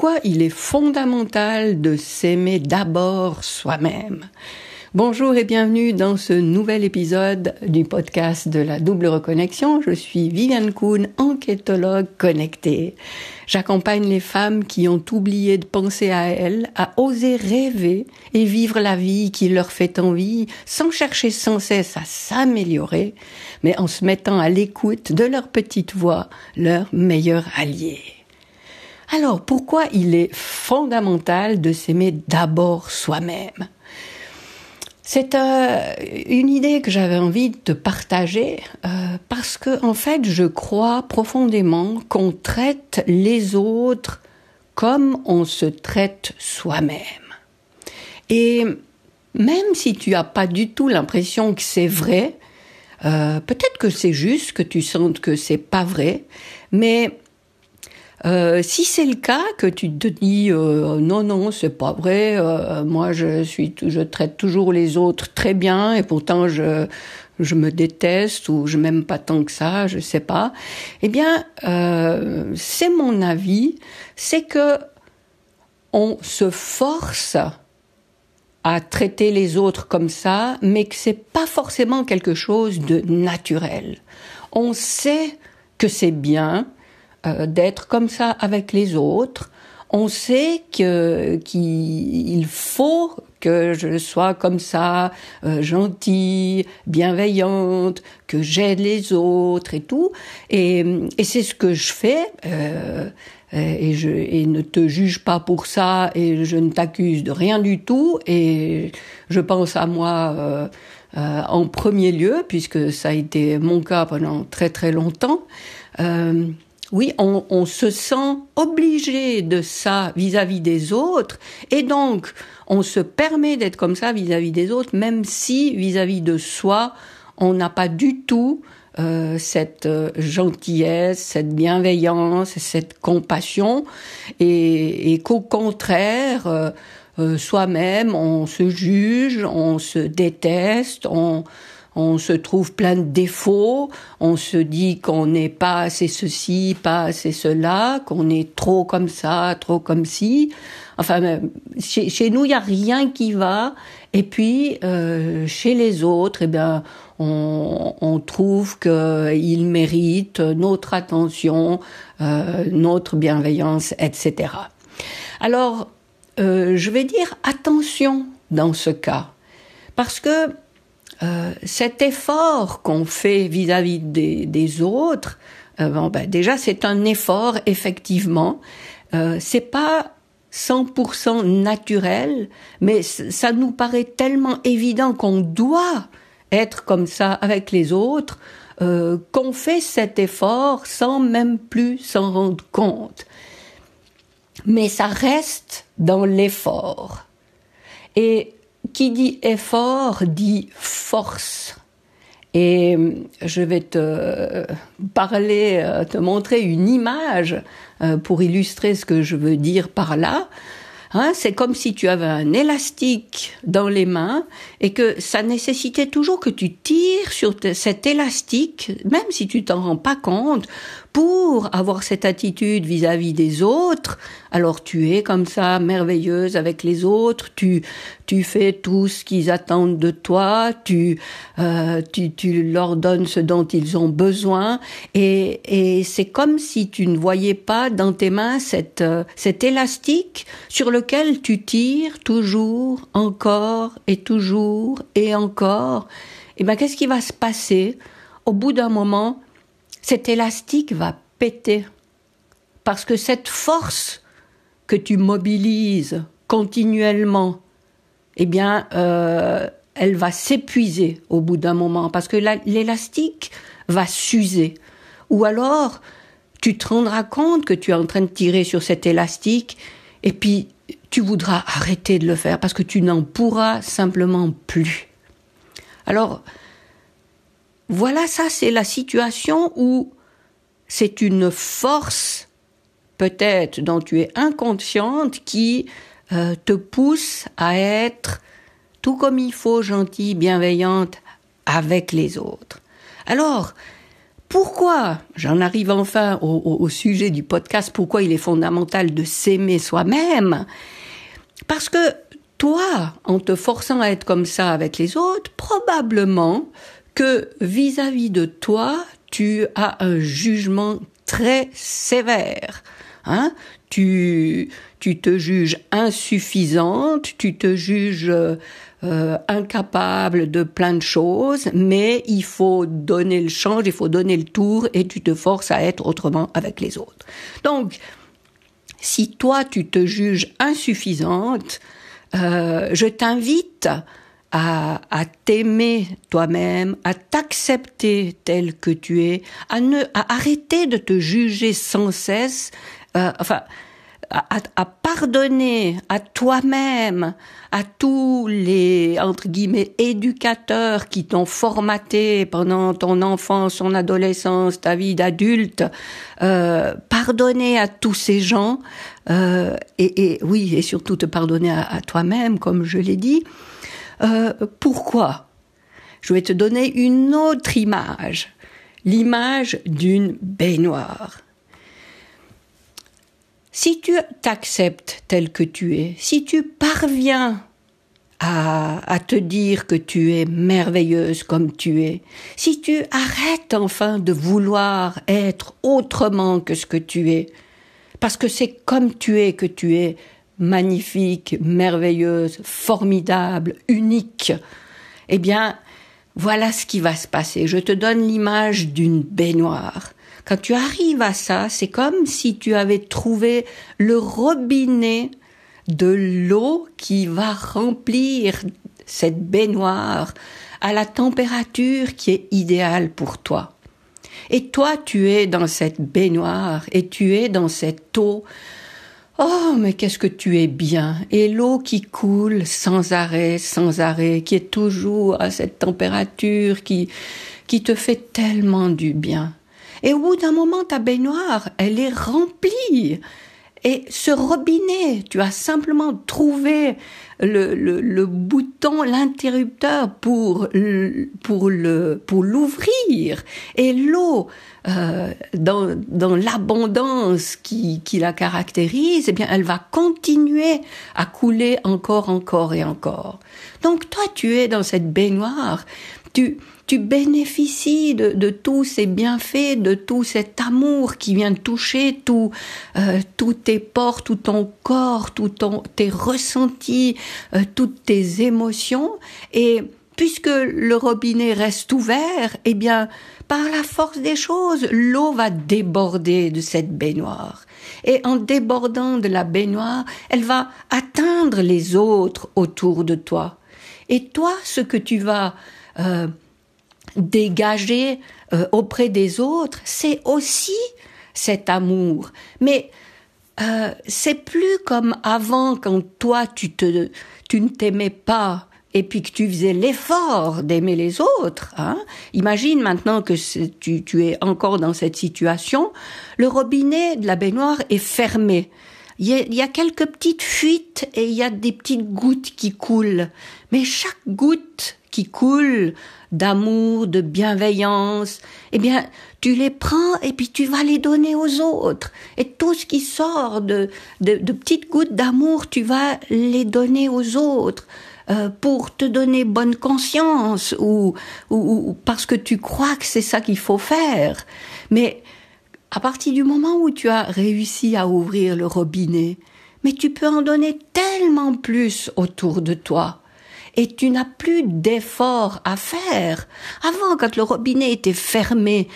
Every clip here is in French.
pourquoi il est fondamental de s'aimer d'abord soi-même. Bonjour et bienvenue dans ce nouvel épisode du podcast de la double reconnexion. Je suis Viviane Kuhn, enquêtologue connectée. J'accompagne les femmes qui ont oublié de penser à elles, à oser rêver et vivre la vie qui leur fait envie, sans chercher sans cesse à s'améliorer, mais en se mettant à l'écoute de leur petite voix, leur meilleur allié. Alors, pourquoi il est fondamental de s'aimer d'abord soi-même ? C'est une idée que j'avais envie de partager parce que, en fait, je crois profondément qu'on traite les autres comme on se traite soi-même. Et même si tu n'as pas du tout l'impression que c'est vrai, peut-être que c'est juste que tu sentes que c'est pas vrai, mais si c'est le cas, que tu te dis non, c'est pas vrai, moi je traite toujours les autres très bien et pourtant je me déteste ou je m'aime pas tant que ça, je sais pas. Eh bien, c'est mon avis, c'est que on se force à traiter les autres comme ça, mais que c'est pas forcément quelque chose de naturel. On sait que c'est bien d'être comme ça avec les autres. On sait qu'il faut que je sois comme ça, gentille, bienveillante, que j'aide les autres et tout. Et c'est ce que je fais. Et ne te juge pas pour ça. Et je ne t'accuse de rien du tout. Et je pense à moi en premier lieu, puisque ça a été mon cas pendant très très longtemps. Oui, on se sent obligé de ça vis-à-vis des autres, et donc on se permet d'être comme ça vis-à-vis des autres, même si vis-à-vis de soi, on n'a pas du tout cette gentillesse, cette bienveillance, cette compassion, et qu'au contraire, soi-même, on se juge, on se déteste, on se trouve plein de défauts, on se dit qu'on n'est pas assez ceci, pas assez cela, qu'on est trop comme ça, trop comme ci. Enfin, chez nous, il n'y a rien qui va. Et puis, chez les autres, eh bien, on trouve qu'ils méritent notre attention, notre bienveillance, etc. Alors, je vais dire attention dans ce cas, parce que cet effort qu'on fait vis-à-vis des autres, déjà c'est un effort effectivement. C'est pas 100% naturel, mais ça nous paraît tellement évident qu'on doit être comme ça avec les autres qu'on fait cet effort sans même plus s'en rendre compte. Mais ça reste dans l'effort. Et qui dit effort dit force. Et je vais te montrer une image pour illustrer ce que je veux dire par là. C'est comme si tu avais un élastique dans les mains et que ça nécessitait toujours que tu tires sur cet élastique, même si tu t'en rends pas compte, pour avoir cette attitude vis-à-vis des autres. Alors tu es comme ça, merveilleuse avec les autres, tu fais tout ce qu'ils attendent de toi, tu leur donnes ce dont ils ont besoin, et c'est comme si tu ne voyais pas dans tes mains cet élastique sur lequel tu tires toujours, encore et toujours et encore. Et ben qu'est-ce qui va se passer? Au bout d'un moment, cet élastique va péter. Parce que cette force que tu mobilises continuellement, eh bien, elle va s'épuiser au bout d'un moment. Parce que l'élastique va s'user. Ou alors, tu te rendras compte que tu es en train de tirer sur cet élastique et puis tu voudras arrêter de le faire parce que tu n'en pourras simplement plus. Alors, voilà, ça c'est la situation où c'est une force, peut-être, dont tu es inconsciente, qui te pousse à être tout comme il faut, gentille, bienveillante avec les autres. Alors, pourquoi, j'en arrive enfin au sujet du podcast, pourquoi il est fondamental de s'aimer soi-même? Parce que toi, en te forçant à être comme ça avec les autres, probablement que vis-à-vis de toi, tu as un jugement très sévère. Hein? Tu te juges insuffisante, tu te juges incapable de plein de choses, mais il faut donner le change, il faut donner le tour et tu te forces à être autrement avec les autres. Donc, si toi tu te juges insuffisante, je t'invite à t'aimer toi-même, à t'accepter tel que tu es, à arrêter de te juger sans cesse, à pardonner à toi-même, à tous les, entre guillemets, éducateurs qui t'ont formaté pendant ton enfance, ton adolescence, ta vie d'adulte, pardonner à tous ces gens, et surtout te pardonner à toi-même, comme je l'ai dit. Pourquoi? Je vais te donner une autre image, l'image d'une baignoire. Si tu t'acceptes tel que tu es, si tu parviens à te dire que tu es merveilleuse comme tu es, si tu arrêtes enfin de vouloir être autrement que ce que tu es, parce que c'est comme tu es que tu es magnifique, merveilleuse, formidable, unique, eh bien, voilà ce qui va se passer. Je te donne l'image d'une baignoire. Quand tu arrives à ça, c'est comme si tu avais trouvé le robinet de l'eau qui va remplir cette baignoire à la température qui est idéale pour toi. Et toi, tu es dans cette baignoire et tu es dans cette eau. Oh, mais qu'est-ce que tu es bien! Et l'eau qui coule sans arrêt, qui est toujours à cette température qui te fait tellement du bien. Et au bout d'un moment, ta baignoire, elle est remplie. Et ce robinet, tu as simplement trouvé le bouton, l'interrupteur pour l'ouvrir. Et l'eau, dans l'abondance qui la caractérise, eh bien, elle va continuer à couler encore et encore. Donc toi, tu es dans cette baignoire, tu bénéficies de tous ces bienfaits, de tout cet amour qui vient toucher tous tes pores, tout ton corps, tes ressentis, toutes tes émotions. Et puisque le robinet reste ouvert, eh bien, par la force des choses, l'eau va déborder de cette baignoire. Et en débordant de la baignoire, elle va atteindre les autres autour de toi. Et toi, ce que tu vas dégager auprès des autres, c'est aussi cet amour. Mais c'est plus comme avant, quand toi tu ne t'aimais pas et puis que tu faisais l'effort d'aimer les autres. Hein? Imagine maintenant que tu es encore dans cette situation, le robinet de la baignoire est fermé. Il y a quelques petites fuites et il y a des petites gouttes qui coulent. Mais chaque goutte qui coule d'amour, de bienveillance, eh bien, tu les prends et puis tu vas les donner aux autres. Et tout ce qui sort de petites gouttes d'amour, tu vas les donner aux autres pour te donner bonne conscience ou parce que tu crois que c'est ça qu'il faut faire. Mais à partir du moment où tu as réussi à ouvrir le robinet, mais tu peux en donner tellement plus autour de toi. Et tu n'as plus d'efforts à faire. Avant, quand le robinet était fermé,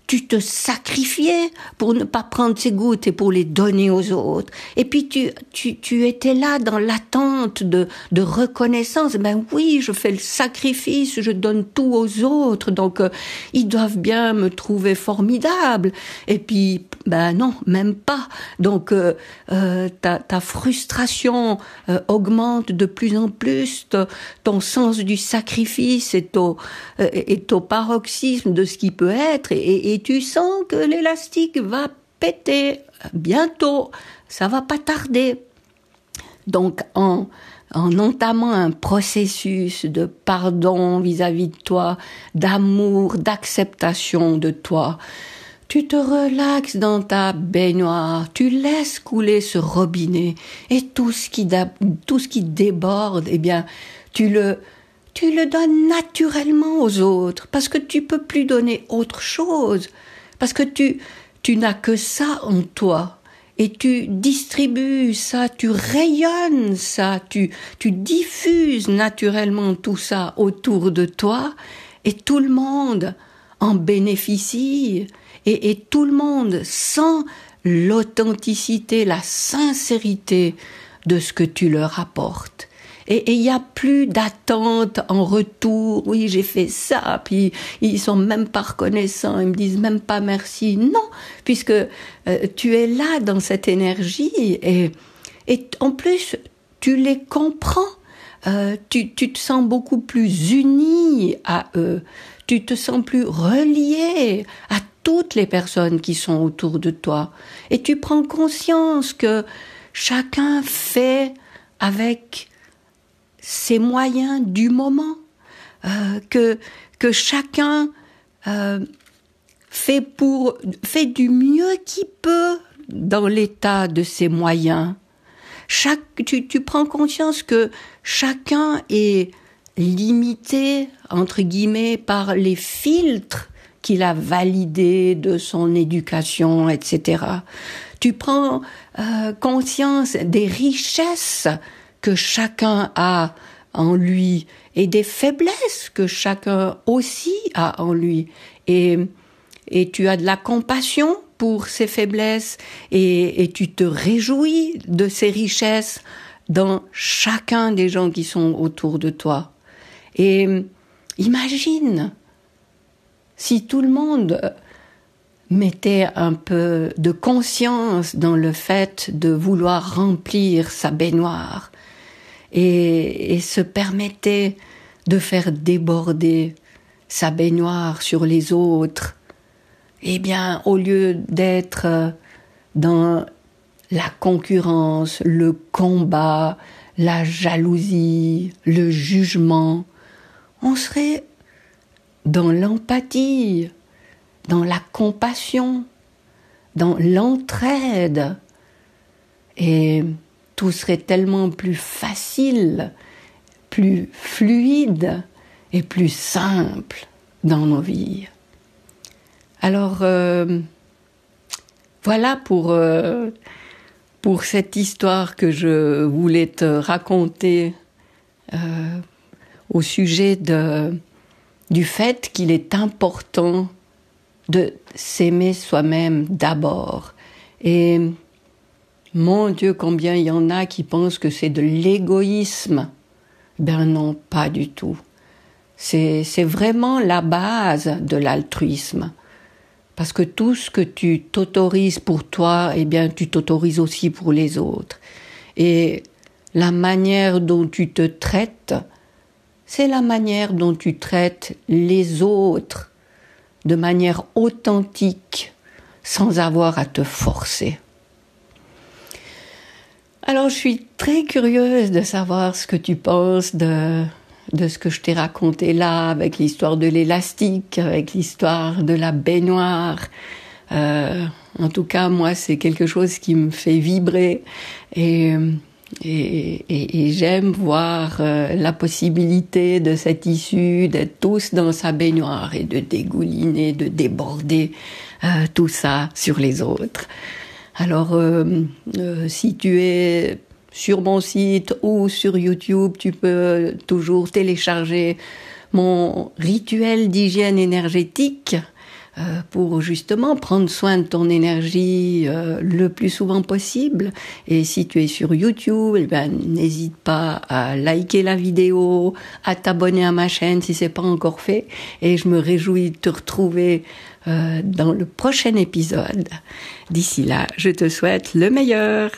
tu te sacrifiais pour ne pas prendre ces gouttes et pour les donner aux autres. Et puis tu étais là dans l'attente de reconnaissance. Ben oui, je fais le sacrifice, je donne tout aux autres, donc ils doivent bien me trouver formidable. Et puis, ben non, même pas. Donc ta frustration augmente de plus en plus, ton sens du sacrifice est au paroxysme de ce qui peut être, et tu sens que l'élastique va péter bientôt, ça va pas tarder. Donc, en entamant un processus de pardon vis-à-vis de toi, d'amour, d'acceptation de toi, tu te relaxes dans ta baignoire, tu laisses couler ce robinet et tout ce qui déborde, eh bien, tu le donnes naturellement aux autres parce que tu peux plus donner autre chose, parce que tu n'as que ça en toi. Et tu distribues ça, tu rayonnes ça, tu diffuses naturellement tout ça autour de toi et tout le monde en bénéficie et tout le monde sent l'authenticité, la sincérité de ce que tu leur apportes. Et il n'y a plus d'attente en retour. Oui, j'ai fait ça. Puis ils sont même pas reconnaissants. Ils me disent même pas merci. Non, puisque tu es là dans cette énergie et en plus tu les comprends. Tu te sens beaucoup plus uni à eux. Tu te sens plus relié à toutes les personnes qui sont autour de toi. Et tu prends conscience que chacun fait avec ses moyens du moment, que chacun fait du mieux qu'il peut dans l'état de ses moyens. Tu prends conscience que chacun est limité, entre guillemets, par les filtres qu'il a validés de son éducation, etc. Tu prends conscience des richesses que chacun a en lui et des faiblesses que chacun aussi a en lui. Et tu as de la compassion pour ces faiblesses et tu te réjouis de ces richesses dans chacun des gens qui sont autour de toi. Et imagine si tout le monde mettait un peu de conscience dans le fait de vouloir remplir sa baignoire et se permettait de faire déborder sa baignoire sur les autres, eh bien, au lieu d'être dans la concurrence, le combat, la jalousie, le jugement, on serait dans l'empathie, dans la compassion, dans l'entraide. Et tout serait tellement plus facile, plus fluide et plus simple dans nos vies. Alors, voilà pour cette histoire que je voulais te raconter au sujet du fait qu'il est important de s'aimer soi-même d'abord. Et mon Dieu, combien il y en a qui pensent que c'est de l'égoïsme. Ben non, pas du tout. C'est vraiment la base de l'altruisme. Parce que tout ce que tu t'autorises pour toi, eh bien, tu t'autorises aussi pour les autres. Et la manière dont tu te traites, c'est la manière dont tu traites les autres de manière authentique, sans avoir à te forcer. Alors, je suis très curieuse de savoir ce que tu penses de ce que je t'ai raconté là, avec l'histoire de l'élastique, avec l'histoire de la baignoire. En tout cas, moi, c'est quelque chose qui me fait vibrer et j'aime voir la possibilité de cette issue d'être tous dans sa baignoire et de dégouliner, de déborder tout ça sur les autres. Alors, si tu es sur mon site ou sur YouTube, tu peux toujours télécharger mon rituel d'hygiène énergétique pour justement prendre soin de ton énergie le plus souvent possible. Et si tu es sur YouTube, eh ben, n'hésite pas à liker la vidéo, à t'abonner à ma chaîne si c'est pas encore fait. Et je me réjouis de te retrouver dans le prochain épisode. D'ici là, je te souhaite le meilleur.